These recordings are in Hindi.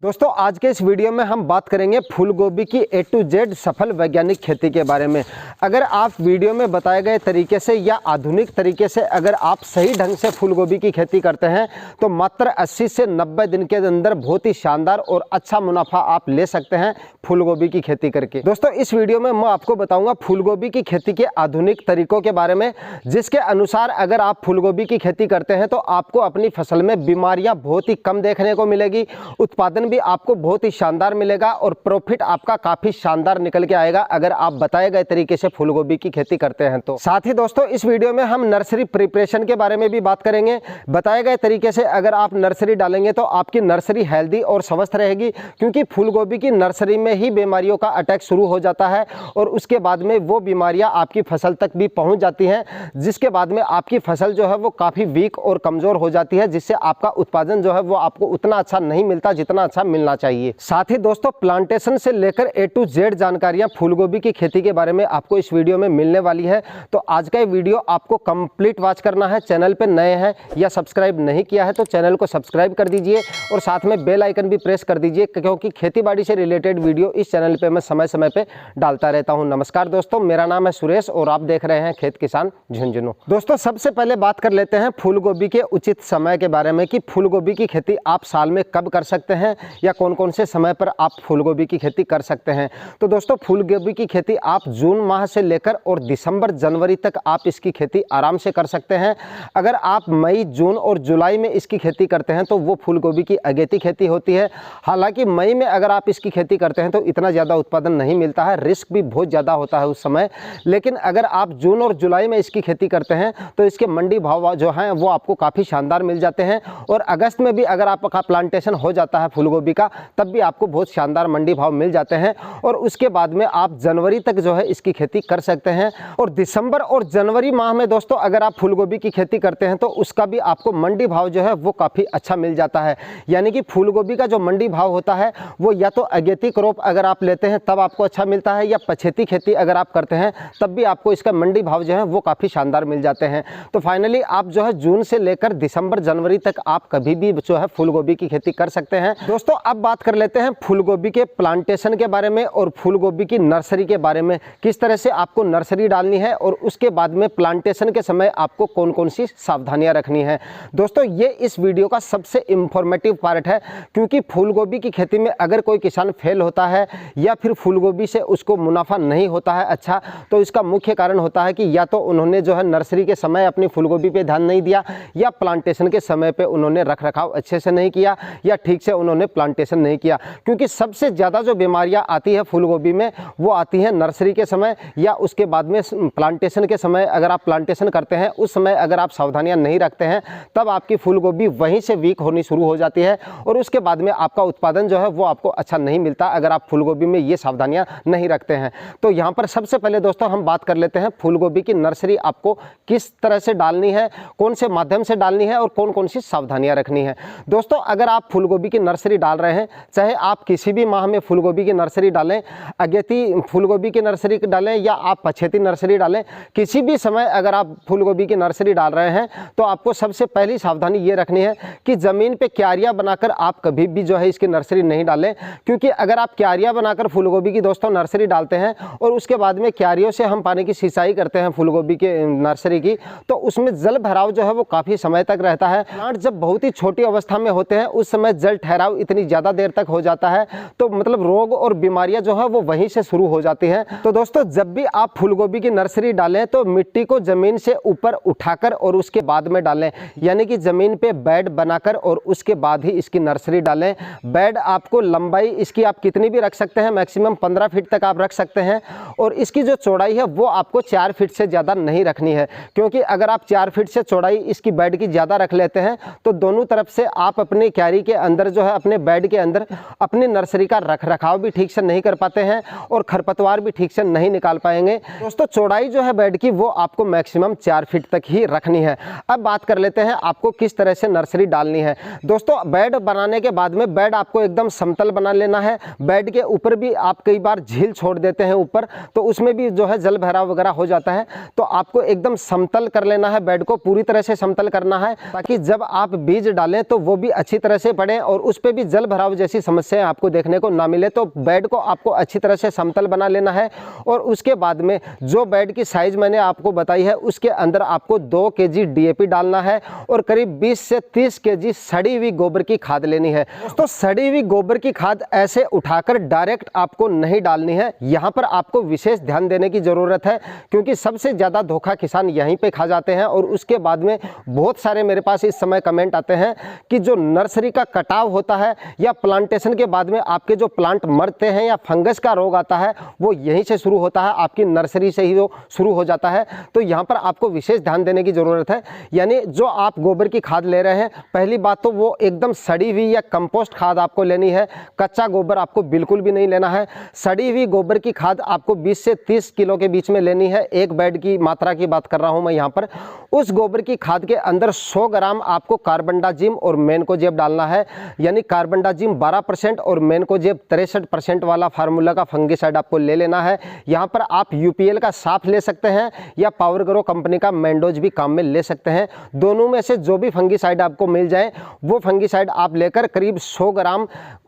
दोस्तों आज के इस वीडियो में हम बात करेंगे फूल गोभी की A to Z सफल वैज्ञानिक खेती के बारे में। अगर आप वीडियो में बताए गए तरीके से या आधुनिक तरीके से अगर आप सही ढंग से फूल गोभी की खेती करते हैं तो मात्र 80 से 90 दिन के अंदर बहुत ही शानदार और अच्छा मुनाफा आप ले सकते हैं फूल गोभी की खेती करके। दोस्तों इस वीडियो में मैं आपको बताऊंगा फूल गोभी की खेती के आधुनिक तरीकों के बारे में, जिसके अनुसार अगर आप फूल गोभी की खेती करते हैं तो आपको अपनी फसल में बीमारियां बहुत ही कम देखने को मिलेगी, उत्पादन भी आपको बहुत ही शानदार मिलेगा और प्रॉफिट आपका काफी शानदार निकल के आएगा अगर आप बताए गए तरीके से फूल गोभी की खेती करते हैं तो। साथ ही दोस्तों इस वीडियो में हम नर्सरी प्रिपरेशन के बारे में भी बात करेंगे। बताए गए तरीके से अगर आप नर्सरी डालेंगे तो आपकी नर्सरी हेल्दी और स्वस्थ रहेगी, क्योंकि फूल गोभी की नर्सरी में ही बीमारियों का अटैक शुरू हो जाता है और उसके बाद में वो बीमारियां आपकी फसल तक भी पहुंच जाती हैं, जिसके बाद में आपकी फसल जो है वो काफी वीक और कमजोर हो जाती है, जिससे आपका उत्पादन जो है वो आपको उतना अच्छा नहीं मिलता जितना अच्छा मिलना चाहिए। साथ ही दोस्तों प्लांटेशन से लेकर A to Z जानकारियां फूल गोभी की खेती के बारे में आपको इस वीडियो में मिलने वाली है। तो आज का ये वीडियो आपको कंप्लीट वॉच करना है। चैनल पे नए हैं या सब्सक्राइब नहीं किया है तो चैनल को सब्सक्राइब कर दीजिए और साथ में बेल आइकन भी प्रेस कर दीजिए, क्योंकि खेती बाड़ी से रिलेटेड वीडियो इस चैनल पे मैं समय समय पे डालता रहता हूँ। नमस्कार दोस्तों, मेरा नाम है सुरेश और आप देख रहे हैं खेत किसान झुंझुनू। दोस्तों सबसे पहले बात कर लेते हैं फूल गोभी के उचित समय के बारे में कि फूल गोभी की खेती आप साल में कब कर सकते हैं या कौन कौन से समय पर आप फूल गोभी की खेती कर सकते हैं। तो दोस्तों फूल गोभी की खेती आप जून माह से लेकर और दिसंबर जनवरी तक आप इसकी खेती आराम से कर सकते हैं। अगर आप मई जून और जुलाई में इसकी खेती करते हैं तो वो फूल गोभी की अगेती खेती होती है। हालांकि मई में अगर आप इसकी खेती करते हैं तो इतना ज़्यादा उत्पादन नहीं मिलता है, रिस्क भी बहुत ज़्यादा होता है उस समय। लेकिन अगर आप जून और जुलाई में इसकी खेती करते हैं तो इसके मंडी भाव जो हैं वो आपको काफ़ी शानदार मिल जाते हैं और अगस्त में भी अगर आपका प्लांटेशन हो जाता है फूल गोभी का तब भी आपको बहुत शानदार मंडी भाव मिल जाते हैं और उसके बाद में आप जनवरी तक जो है इसकी खेती कर सकते हैं। और दिसंबर और जनवरी माह में दोस्तों अगर आप फूल गोभी की खेती करते हैं तो उसका भी आपको मंडी भाव जो है वो काफ़ी अच्छा मिल जाता है। यानी कि फूल गोभी का जो मंडी भाव होता है वो या तो अगेती क्रॉप अगर आप लेते हैं तब आपको अच्छा मिलता है, या पछेती खेती अगर आप करते हैं तब भी आपको इसका मंडी भाव जो है वो काफ़ी शानदार मिल जाते हैं। तो फाइनली आप जो है जून से लेकर दिसंबर जनवरी तक आप कभी भी जो है फूल गोभी की खेती कर सकते हैं। दोस्तों अब बात कर लेते हैं फूल गोभी के प्लांटेशन के बारे में और फूल गोभी की नर्सरी के बारे में, किस तरह से आपको नर्सरी डालनी है और उसके बाद में प्लांटेशन के समय आपको कौन कौन सी सावधानियां रखनी है। दोस्तों ये इस वीडियो का सबसे इंफॉर्मेटिव पार्ट है, क्योंकि फूल गोभी की खेती में अगर कोई किसान फेल होता है या फिर फूल गोभी से उसको मुनाफा नहीं होता है अच्छा, तो इसका मुख्य कारण होता है कि या तो उन्होंने जो है नर्सरी के समय अपनी फूल गोभी पे ध्यान नहीं दिया, या प्लांटेशन के समय पे उन्होंने रख रखाव अच्छे से नहीं किया, या ठीक से उन्होंने प्लांटेशन नहीं किया। क्योंकि सबसे ज़्यादा जो बीमारियां आती है फूल गोभी में वो आती हैं नर्सरी के समय या उसके बाद में प्लांटेशन के समय। अगर आप प्लांटेशन करते हैं उस समय अगर आप सावधानियां नहीं रखते हैं तब आपकी फूल गोभी वहीं से वीक होनी शुरू हो जाती है और उसके बाद में आपका उत्पादन जो है वो आपको अच्छा नहीं मिलता अगर आप फूल गोभी में ये सावधानियां नहीं रखते हैं। तो यहाँ पर सबसे पहले दोस्तों हम बात कर लेते हैं फूल गोभी की नर्सरी आपको किस तरह से डालनी है, कौन से माध्यम से डालनी है और कौन कौन सी सावधानियां रखनी है। दोस्तों अगर आप फूल गोभी की नर्सरी डाल रहे हैं, चाहे आप किसी भी माह में फूल गोभी की नर्सरी डालें, अगेती फूल गोभी की नर्सरी डालें या आप पछेती नर्सरी डालें, किसी भी समय अगर आप फूल गोभी की नर्सरी डाल रहे हैं तो आपको सबसे पहली सावधानी ये रखनी है कि ज़मीन पे क्यारियां बनाकर आप कभी भी जो है इसकी नर्सरी नहीं डालें। क्योंकि अगर आप क्यारियां बनाकर फूल गोभी की दोस्तों नर्सरी डालते हैं और उसके बाद में क्यारियों से हम पानी की सिंचाई करते हैं फूल गोभी के नर्सरी की, तो उसमें जल भराव जो है वो काफ़ी समय तक रहता है। प्लांट जब बहुत ही छोटी अवस्था में होते हैं उस समय जल ठहराव इतनी ज़्यादा देर तक हो जाता है तो मतलब रोग और बीमारियां जो है वो वहीं से शुरू हो जाती हैं। तो दोस्तों जब भी आप फूल गोभी की नर्सरी डालें तो मिट्टी को जमीन से ऊपर उठाकर और उसके बाद में डालें, यानी कि जमीन पे बेड बनाकर और उसके बाद ही इसकी नर्सरी डालें। बेड आपको लंबाई इसकी आप कितनी भी रख सकते हैं, मैक्सिमम 15 फीट तक आप रख सकते हैं और इसकी जो चौड़ाई है वो आपको 4 फीट से ज़्यादा नहीं रखनी है, क्योंकि अगर आप 4 फीट से चौड़ाई इसकी बेड की ज़्यादा रख लेते हैं तो दोनों तरफ से आप अपने क्यारी के अंदर जो है अपने बेड के अंदर अपनी नर्सरी का रख रखाव भी ठीक से नहीं कर पाते हैं और खरपतवार भी ठीक से नहीं निकाल पाएंगे। दोस्तों चौड़ाई जो है बेड की वो आपको मैक्सिमम 4 फीट तक ही रखनी है। अब बात कर लेते हैं आपको किस तरह से नर्सरी डालनी है। दोस्तों बेड बनाने के बाद में बेड आपको एकदम समतल बना लेना है। बेड के ऊपर भी आप कई बार झील छोड़ देते हैं ऊपर, तो उसमें भी जो है जल भराव वगैरह हो जाता है, तो आपको एकदम समतल कर लेना है, बेड को पूरी तरह से समतल करना है ताकि जब आप बीज डालें तो वो भी अच्छी तरह से पड़े और उस पर भी जल भराव जैसी समस्याएं आपको देखने को ना मिले। तो बेड को आपको अच्छी तरह से समतल बना लेना है और उसके बाद में जो बेड की साइज मैंने आपको बताई है उसके अंदर आपको 2 केजी डीएपी डालना है और करीब 20 से 30 केजी सड़ी हुई गोबर की खाद लेनी है। तो सड़ी हुई गोबर की खाद ऐसे उठाकर डायरेक्ट आपको नहीं डालनी है, यहाँ पर आपको विशेष ध्यान देने की ज़रूरत है क्योंकि सबसे ज़्यादा धोखा किसान यहीं पे खा जाते हैं। और उसके बाद में बहुत सारे मेरे पास इस समय कमेंट आते हैं कि जो नर्सरी का कटाव होता है या प्लांटेशन के बाद में आपके जो प्लांट मरते हैं या फंगस का रोग आता है वो यहीं से शुरू होता है, आपकी नर्सरी से ही वो शुरू हो जाता है। तो यहाँ पर आपको विशेष ध्यान देने की ज़रूरत है। यानी जो आप गोबर की खाद ले रहे हैं, पहली बात तो वो एकदम सड़ी हुई या कंपोस्ट खाद आपको लेनी है, कच्चा गोबर आपको बिल्कुल भी नहीं लेना है। सड़ी हुई गोबर की खाद आपको 20 से 30 किलो के बीच में लेनी है। एक बेड की मात्रा की बात कर रहा हूँ मैं यहाँ पर। उस गोबर की खाद के अंदर 100 ग्राम आपको कार्बनडाजिम और मैनकोजेब डालना है, यानी कार्बनडाजिम 12% और मैनकोजेब 63% वाला फार्मूला का फंगिसाइड आपको ले लेना है। यहाँ पर आप यूपीएल का साफ ले सकते हैं या पावर ग्रो कंपनी का मैंडोज भी काम में ले सकते हैं। दोनों में से जो भी फंगिसाइड आपको मिल जाए वो फंगिसाइड आप लेकर करीब 100 ग्राम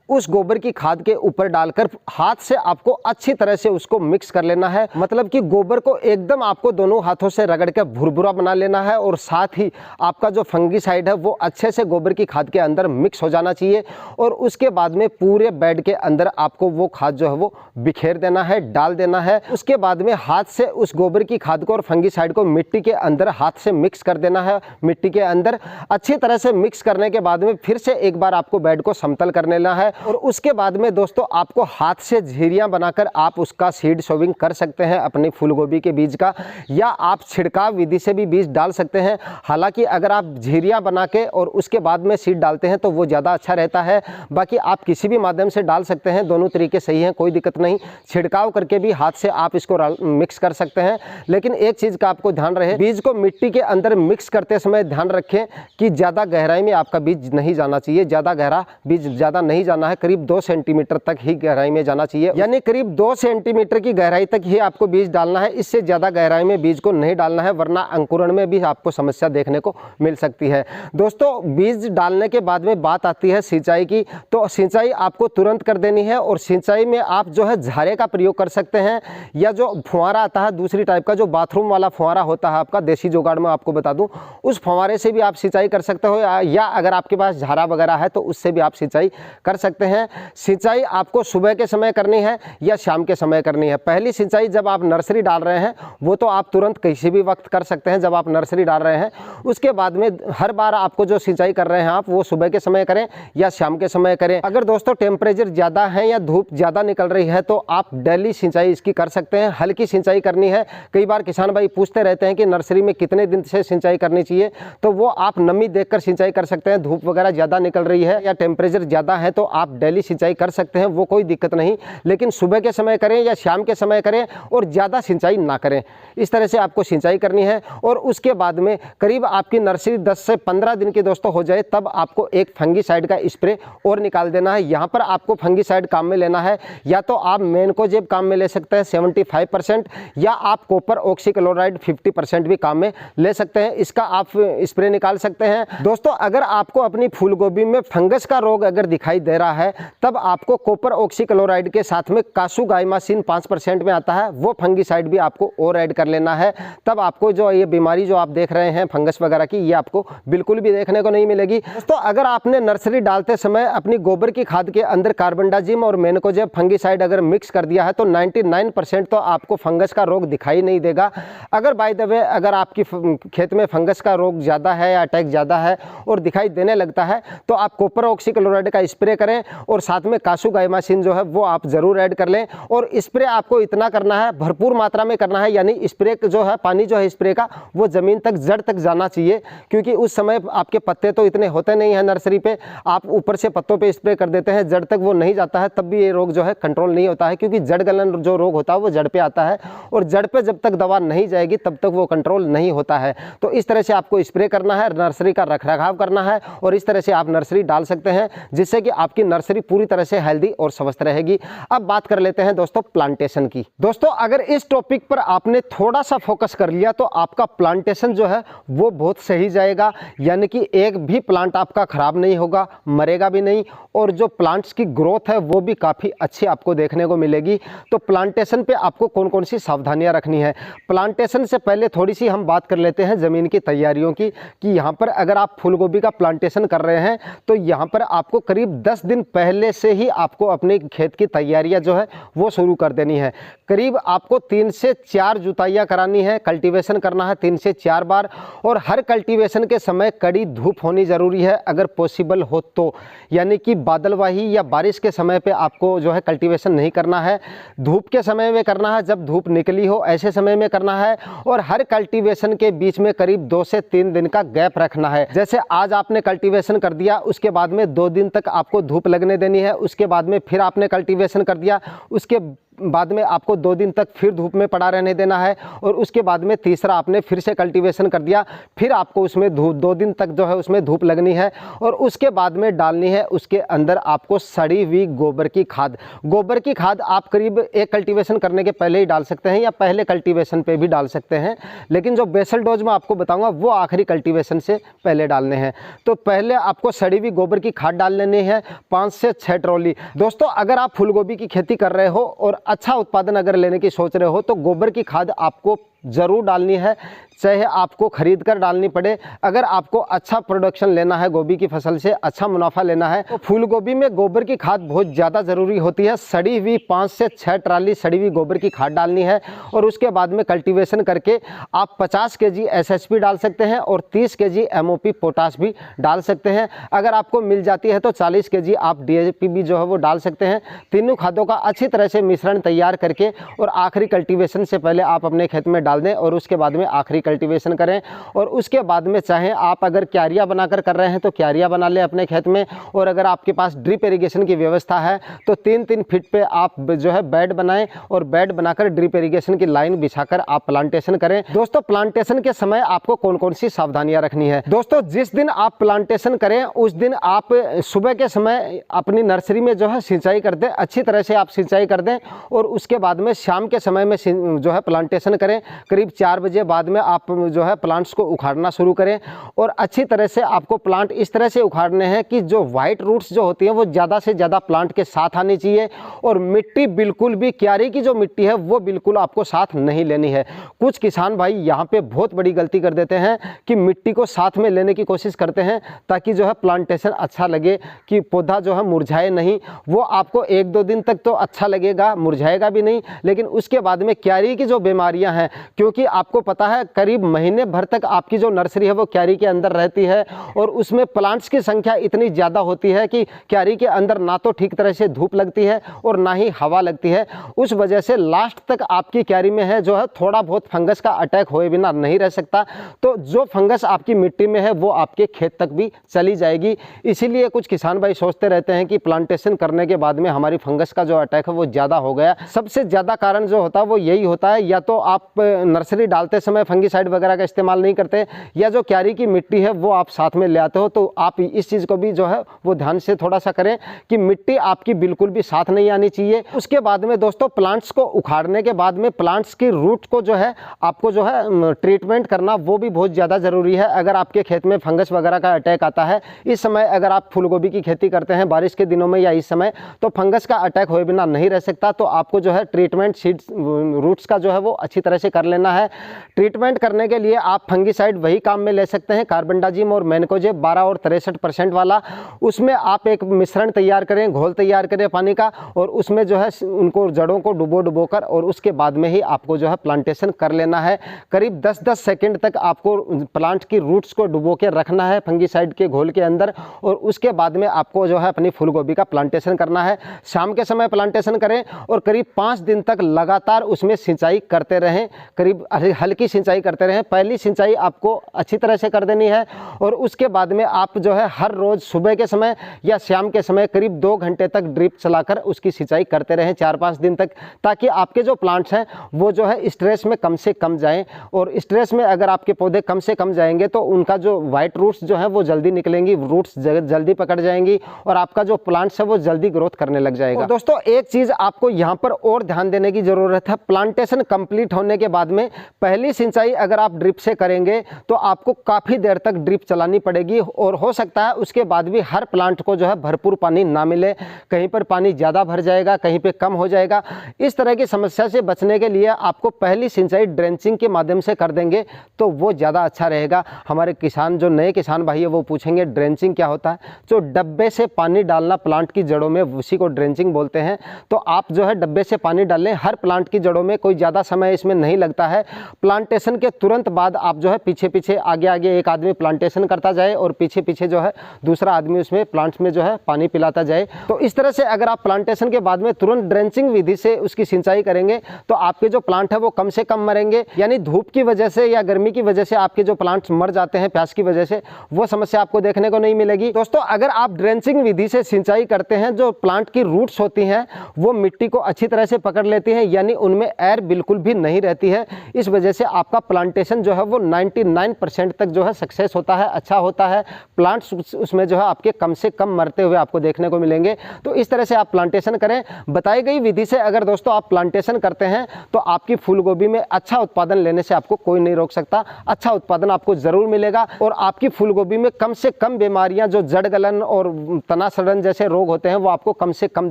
उस गोबर की खाद के ऊपर डालकर हाथ से आपको अच्छी तरह से उसको मिक्स कर लेना है। मतलब कि गोबर को एकदम आपको दोनों हाथों से रगड़ के भुरभुरा बना लेना है और साथ ही आपका जो फंगिसाइड है वो अच्छे से गोबर की खाद के अंदर मिक्स हो जाना चाहिए। और उसके बाद में पूरे बेड के अंदर आपको वो खाद जो है वो बिखेर देना है, डाल देना है। उसके बाद में हाथ से उस गोबर की खाद को और फंगिसाइड को मिट्टी के अंदर हाथ से मिक्स कर देना है। मिट्टी के अंदर अच्छी तरह से मिक्स करने के बाद में फिर से एक बार आपको बेड को समतल कर लेना है और उसके बाद में दोस्तों आपको हाथ से झिरियां बनाकर आप उसका सीड सोविंग कर सकते हैं अपनी फूलगोभी के बीज का, या आप छिड़काव विधि से भी बीज डाल सकते हैं। हालांकि अगर आप झिरियां बना के और उसके बाद में सीड डालते हैं तो वो ज़्यादा अच्छा रहता है। बाकी आप किसी भी माध्यम से डाल सकते हैं, दोनों तरीके सही हैं, कोई दिक्कत नहीं। छिड़काव करके भी हाथ से आप इसको मिक्स कर सकते हैं। लेकिन एक चीज़ का आपको ध्यान रहे, बीज को मिट्टी के अंदर मिक्स करते समय ध्यान रखें कि ज़्यादा गहराई में आपका बीज नहीं जाना चाहिए। ज़्यादा गहरा बीज ज़्यादा नहीं जाना है, करीब 2 सेंटीमीटर तक ही गहराई में जाना चाहिए। यानी करीब 2 सेंटीमीटर की गहराई तक ही आपको बीज डालना है। इससे ज़्यादा गहराई में बीज को नहीं डालना है, वरना अंकुरण में भी आपको समस्या देखने को मिल सकती है। दोस्तों बीज डालने के बाद में बात आती है सिंचाई की। तो सिंचाई आपको तुरंत कर देनी है और सिंचाई में आप जो है झारे का प्रयोग कर सकते हैं या जो फुहारा आता है दूसरी टाइप का, जो बाथरूम वाला फुहारा होता है आपका देसी जुगाड़ में आपको बता दूं, उस फुहारे से भी आप सिंचाई कर सकते हो या अगर आपके पास झारा वगैरह है तो उससे भी आप सिंचाई कर सकते हैं। सिंचाई आपको सुबह के समय करनी है या शाम के समय करनी है। पहली सिंचाई जब आप नर्सरी डाल रहे हैं वो तो आप तुरंत किसी भी वक्त कर सकते हैं जब आप नर्सरी डाल रहे हैं। उसके बाद में हर बार आपको जो सिंचाई कर रहे हैं आप वो सुबह के समय करें या शाम के समय करें। अगर दोस्तों टेम्परेचर ज़्यादा है या धूप ज़्यादा निकल रही है तो आप डेली सिंचाई इसकी कर सकते हैं। हल्की सिंचाई करनी है। कई बार किसान भाई पूछते रहते हैं कि नर्सरी में कितने दिन से सिंचाई करनी चाहिए, तो वो आप नमी देखकर सिंचाई कर सकते हैं। धूप वगैरह ज़्यादा निकल रही है या टेम्परेचर ज़्यादा है तो आप डेली सिंचाई कर सकते हैं, वो कोई दिक्कत नहीं। लेकिन सुबह के समय करें या शाम के समय करें और ज़्यादा सिंचाई ना करें। इस तरह से आपको सिंचाई करनी है। और उसके बाद में करीब आपकी नर्सरी 10 से 15 दिन की दोस्तों हो जाए तब आपको एक फंगिसाइड का स्प्रे और निकाल देना है। यहाँ पर आपको फंगिसाइड काम में लेना है, या तो आप मैनकोजेब काम में ले सकते हैं 75%, या आप कॉपर ऑक्सीक्लोराइड 50% भी काम में ले सकते हैं। इसका आप स्प्रे निकाल सकते हैं। दोस्तों अगर आपको अपनी फूलगोभी में फंगस का रोग अगर दिखाई दे रहा है तब आपको कॉपर ऑक्सीक्लोराइड के साथ में कासुगाइमासिन 5% में आता है, वो फंगिसाइड भी आपको और ऐड कर लेना है। तब आपको जो ये बीमारी जो आप देख रहे हैं फंगस वगैरह की, ये आपको बिल्कुल भी देखने को नहीं मिलेगी। दोस्तों अगर आपने नर्सरी डालते समय अपनी गोबर की खाद के अंदर कार्बनडाजिम और मैनकोजेब फंगिसाइड अगर मिक्स कर दिया है तो 99% तो आपको फंगस का रोग दिखाई नहीं देगा। अगर बाय द वे अगर आपकी खेत में फंगस का रोग ज़्यादा है या अटैक ज़्यादा है और दिखाई देने लगता है तो आप कॉपर ऑक्सीक्लोराइड का स्प्रे करें और साथ में कासुगाइमासिन जो है वो आप ज़रूर ऐड कर लें। और स्प्रे आपको इतना करना है, भरपूर मात्रा में करना है, यानी स्प्रे जो है पानी जो है स्प्रे का वो ज़मीन तक जड़ तक जाना चाहिए, क्योंकि उस समय आपके पत्ते तो इतने होते नहीं हैं नर्सरी पे। आप ऊपर से पत्तों पे स्प्रे कर देते हैं, जड़ तक वो नहीं जाता है, तब भी ये रोग जो है कंट्रोल नहीं होता है, क्योंकि जड़ गलन जो रोग होता है वो जड़ पे आता है और जड़ पे जब तक दवा नहीं जाएगी तब तक वो कंट्रोल नहीं होता है। तो इस तरह से आपको स्प्रे करना है, नर्सरी का रखरखाव करना है और इस तरह से आप नर्सरी डाल सकते हैं, जिससे कि आपकी नर्सरी पूरी तरह से हेल्दी और स्वस्थ रहेगी। अब बात कर लेते हैं दोस्तों प्लांटेशन की। दोस्तों अगर इस टॉपिक पर आपने थोड़ा सा फोकस कर लिया तो आपका प्लांटेशन जो है वो बहुत सही जाएगा, यानी कि एक भी प्लांट आपका खराब नहीं होगा, मरेगा भी नहीं, और जो प्लांट्स की ग्रोथ है वो भी काफ़ी अच्छी आपको देखने को मिलेगी। तो प्लांटेशन पे आपको कौन कौन सी सावधानियां रखनी है। प्लांटेशन से पहले थोड़ी सी हम बात कर लेते हैं ज़मीन की तैयारियों की, कि यहाँ पर अगर आप फूल गोभी का प्लांटेशन कर रहे हैं तो यहाँ पर आपको करीब 10 दिन पहले से ही आपको अपने खेत की तैयारियां जो है वो शुरू कर देनी है। करीब आपको 3 से 4 जुताइयाँ करानी है, कल्टीवेशन करना है 3 से 4 बार, और हर कल्टीवेशन के समय कड़ी धूप होनी ज़रूरी है अगर पॉसिबल हो तो, यानी कि बादलवाही या बारिश के समय पे आपको जो है कल्टीवेशन नहीं करना है, धूप के समय में करना है, जब धूप निकली हो ऐसे समय में करना है, और हर कल्टीवेशन के बीच में करीब 2 से 3 दिन का गैप रखना है। जैसे आज आपने कल्टीवेशन कर दिया, उसके बाद में 2 दिन तक आपको धूप लगने देनी है, उसके बाद में फिर आपने कल्टीवेशन कर दिया, उसके बाद में आपको 2 दिन तक फिर धूप में पड़ा रहने देना है, और उसके बाद में तीसरा आपने फिर से कल्टीवेशन कर दिया, फिर आपको उसमें 2 दिन तक जो है उसमें धूप लगनी है, और उसके बाद में डालनी है उसके अंदर आपको सड़ी हुई गोबर की खाद। गोबर की खाद आप करीब एक कल्टीवेशन करने के पहले ही डाल सकते हैं या पहले कल्टीवेशन पे भी डाल सकते हैं, लेकिन जो बेसल डोज में आपको बताऊंगा वो आखिरी कल्टीवेशन से पहले डालने हैं। तो पहले आपको सड़ी हुई गोबर की खाद डाल लेनी है 5 से 6 ट्रॉली। दोस्तों अगर आप फूलगोभी की खेती कर रहे हो और अच्छा उत्पादन अगर लेने की सोच रहे हो तो गोबर की खाद आपको ज़रूर डालनी है, चाहे आपको खरीद कर डालनी पड़े। अगर आपको अच्छा प्रोडक्शन लेना है, गोभी की फसल से अच्छा मुनाफा लेना है, तो फूल गोभी में गोबर की खाद बहुत ज़्यादा ज़रूरी होती है। सड़ी हुई 5 से 6 ट्राली सड़ी हुई गोबर की खाद डालनी है, और उसके बाद में कल्टीवेशन करके आप 50 kg SSP डाल सकते हैं और 30 kg MOP पोटाश भी डाल सकते हैं। अगर आपको मिल जाती है तो 40 kg आप DAP भी जो है वो डाल सकते हैं। तीनों खादों का अच्छी तरह से मिश्रण तैयार करके और आखिरी कल्टीवेशन से पहले आप अपने खेत में डाल दें, और उसके बाद में आखिरी कल्टीवेशन करें। और उसके बाद में चाहे आप अगर क्यारियां बनाकर कर रहे हैं तो क्यारियां बना लें अपने खेत में, और अगर आपके पास ड्रिप इरिगेशन की व्यवस्था है तो 3-3 फीट पे आप जो है बेड बनाएं, और बेड बनाकर ड्रिप इरिगेशन की लाइन बिछाकर आप प्लांटेशन करें। दोस्तों प्लांटेशन के समय आपको कौन कौन सी सावधानियां रखनी है। दोस्तों जिस दिन आप प्लांटेशन करें उस दिन आप सुबह के समय अपनी नर्सरी में जो है सिंचाई कर दें, अच्छी तरह से आप सिंचाई कर दें, और उसके बाद में शाम के समय में जो है प्लांटेशन करें। करीब 4 बजे बाद में आप जो है प्लांट्स को उखाड़ना शुरू करें, और अच्छी तरह से आपको प्लांट इस तरह से उखाड़ने हैं कि जो वाइट रूट्स जो होती हैं वो ज़्यादा से ज़्यादा प्लांट के साथ आनी चाहिए, और मिट्टी बिल्कुल भी क्यारी की जो मिट्टी है वो बिल्कुल आपको साथ नहीं लेनी है। कुछ किसान भाई यहाँ पे बहुत बड़ी गलती कर देते हैं कि मिट्टी को साथ में लेने की कोशिश करते हैं ताकि जो है प्लांटेशन अच्छा लगे, कि पौधा जो है मुरझाए नहीं। वो आपको 1-2 दिन तक तो अच्छा लगेगा, मुरझाएगा भी नहीं, लेकिन उसके बाद में क्यारी की जो बीमारियां हैं, क्योंकि आपको पता है करीब महीने भर तक आपकी जो नर्सरी है वो क्यारी के अंदर रहती है, और उसमें प्लांट्स की संख्या इतनी ज़्यादा होती है कि क्यारी के अंदर ना तो ठीक तरह से धूप लगती है और ना ही हवा लगती है। उस वजह से लास्ट तक आपकी क्यारी में है जो है थोड़ा बहुत फंगस का अटैक होए बिना नहीं रह सकता। तो जो फंगस आपकी मिट्टी में है वो आपके खेत तक भी चली जाएगी। इसीलिए कुछ किसान भाई सोचते रहते हैं कि प्लांटेशन करने के बाद में हमारी फंगस का जो अटैक है वो ज़्यादा हो गया। सबसे ज़्यादा कारण जो होता है वो यही होता है, या तो आप नर्सरी डालते समय फंगीसाइड वगैरह का इस्तेमाल नहीं करते, या जो क्यारी की मिट्टी है वो आप साथ में ले आते हो। तो आप इस चीज़ को भी जो है वो ध्यान से थोड़ा सा करें कि मिट्टी आपकी बिल्कुल भी साथ नहीं आनी चाहिए। उसके बाद में दोस्तों प्लांट्स को उखाड़ने के बाद में प्लांट्स की रूट को जो है आपको जो है ट्रीटमेंट करना वो भी बहुत ज़्यादा ज़रूरी है। अगर आपके खेत में फंगस वगैरह का अटैक आता है, इस समय अगर आप फूलगोभी की खेती करते हैं बारिश के दिनों में या इस समय, तो फंगस का अटैक हुए बिना नहीं रह सकता। तो आपको जो है ट्रीटमेंट सीड्स रूट्स का जो है वो अच्छी तरह से कर लेना है। ट्रीटमेंट करने के लिए आप फंगीसाइड वही काम में ले सकते हैं, कार्बेंडाजिम और मैनकोजेब 12 और 63% वाला। उसमें आप एक मिश्रण तैयार करें, घोल तैयार करें पानी का, और उसमें जो है उनको जड़ों को डुबो कर, और उसके बाद में ही आपको जो है प्लांटेशन कर लेना है। करीब 10-10 सेकंड तक आपको प्लांट की रूट्स को डुबो के रखना है फंगीसाइड के घोल के अंदर, और उसके बाद में आपको जो है अपनी फूलगोभी का प्लांटेशन करना है। शाम के समय प्लांटेशन करें और करीब 5 दिन तक लगातार उसमें सिंचाई करते रहें। करीब हल्की सिंचाई करते रहें। पहली सिंचाई आपको अच्छी तरह से कर देनी है और उसके बाद में आप जो है हर रोज़ सुबह के समय या शाम के समय करीब 2 घंटे तक ड्रिप चलाकर उसकी सिंचाई करते रहें 4-5 दिन तक, ताकि आपके जो प्लांट्स हैं वो जो है स्ट्रेस में कम से कम जाएं। और स्ट्रेस में अगर आपके पौधे कम से कम जाएंगे तो उनका जो वाइट रूट्स जो है वो जल्दी निकलेंगी, रूट्स जल्दी पकड़ जाएंगी और आपका जो प्लांट्स है वो जल्दी ग्रोथ करने लग जाएगा। और दोस्तों एक चीज़ आपको यहाँ पर और ध्यान देने की ज़रूरत है, प्लांटेशन कंप्लीट होने के बाद में पहली सिंचाई अगर आप ड्रिप से करेंगे तो आपको काफ़ी देर तक ड्रिप चलानी पड़ेगी और हो सकता है उसके बाद भी हर प्लांट को जो है भरपूर पानी ना मिले, कहीं पर पानी ज़्यादा भर जाएगा, कहीं पे कम हो जाएगा। इस तरह की समस्या से बचने के लिए आपको पहली सिंचाई ड्रेंचिंग के माध्यम से कर देंगे तो वो ज़्यादा अच्छा रहेगा। हमारे किसान जो नए किसान भाई है वो पूछेंगे ड्रेंचिंग क्या होता है। जो डब्बे से पानी डालना प्लांट की जड़ों में, उसी को ड्रेंचिंग बोलते हैं। तो आप जो है डब्बे से पानी डाल लें हर प्लांट की जड़ों में, कोई ज़्यादा समय इसमें नहीं लगता है। प्लांटेशन के तुरंत बाद आप जो है पीछे पीछे आगे आगे एक आदमी प्लांटेशन करता जाए और पीछे पीछे जो है दूसरा आदमी उसमें प्लांट्स में जो है पानी पिलाता जाए। तो इस तरह से अगर आप प्लांटेशन के बाद में तुरंत ड्रेंचिंग विधि से उसकी सिंचाई करेंगे तो आपके जो प्लांट है वो कम से कम मरेंगे, यानी धूप की वजह से या गर्मी की वजह से आपके जो प्लांट्स मर जाते हैं प्यास की वजह से, वो समस्या आपको देखने को नहीं मिलेगी। दोस्तों अगर आप ड्रेंचिंग विधि से सिंचाई करते हैं, जो प्लांट की रूट्स होती हैं वो मिट्टी को अच्छी तरह से पकड़ लेती हैं, यानी उनमें एयर बिल्कुल भी नहीं रहती है। इस वजह से आपका प्लांटेशन जो है वो 99% तक जो है सक्सेस होता है, अच्छा होता है। प्लांट्स उसमें जो है आपके कम से कम मरते हुए आपको देखने को मिलेंगे। तो इस तरह से आप प्लांटेशन करें। बताई गई विधि से अगर दोस्तों आप प्लांटेशन करते हैं तो आपकी फूल गोभी में अच्छा उत्पादन लेने से आपको कोई नहीं रोक सकता। अच्छा उत्पादन आपको जरूर मिलेगा और आपकी फूल गोभी में कम से कम बीमारियां, जो जड़ गलन और तना सड़न जैसे रोग होते हैं, वो आपको कम से कम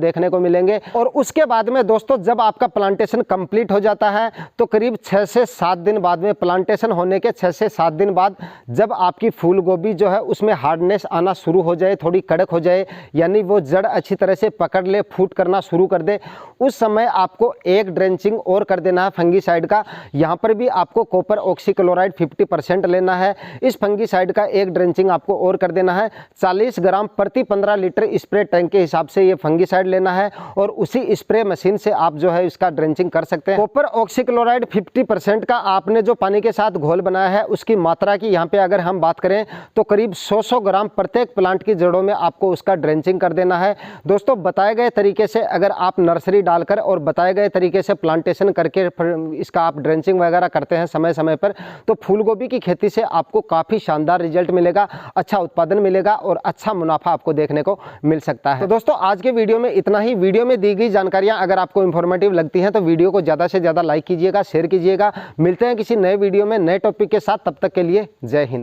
देखने को मिलेंगे। और उसके बाद में दोस्तों जब आपका प्लांटेशन कंप्लीट हो जाता है तो करीब 6 से 7 दिन बाद में, प्लांटेशन होने के 6 से 7 दिन बाद जब आपकी फूल गोभी जो है उसमें हार्डनेस आना शुरू हो जाए, थोड़ी कड़क हो जाए, यानी वो जड़ अच्छी तरह से पकड़ ले, फूट करना शुरू कर दे, उस समय आपको एक ड्रेंचिंग और कर देना है फंगीसाइड का। यहाँ पर भी आपको कॉपर ऑक्सीक्लोराइड 50% लेना है। इस फंगीसाइड का एक ड्रेंचिंग आपको और कर देना है। 40 ग्राम प्रति 15 लीटर स्प्रे टैंक के हिसाब से ये फंगीसाइड लेना है और उसी स्प्रे मशीन से आप जो है इसका ड्रेंचिंग कर सकते हैं। कॉपर ऑक्सीक्लोराइड 50% का आपने जो पानी के साथ घोल बनाया है उसकी मात्रा की यहाँ पे अगर हम बात करें तो करीब 100 ग्राम प्रत्येक प्लांट की जड़ों में आपको उसका ड्रेंचिंग कर देना है। दोस्तों बताए गए तरीके से अगर आप नर्सरी डालकर और बताए गए तरीके से प्लांटेशन करके इसका आप ड्रेंचिंग वगैरह करते हैं समय समय पर, तो फूल गोभी की खेती से आपको काफ़ी शानदार रिजल्ट मिलेगा, अच्छा उत्पादन मिलेगा और अच्छा मुनाफा आपको देखने को मिल सकता है। तो दोस्तों आज के वीडियो में इतना ही। वीडियो में दी गई जानकारियां अगर आपको इंफॉर्मेटिव लगती हैं तो वीडियो को ज़्यादा से ज़्यादा लाइक कीजिएगा, शेयर कीजिएगा। मिलते हैं किसी नए वीडियो में नए टॉपिक के साथ, तब तक के लिए जय हिंद।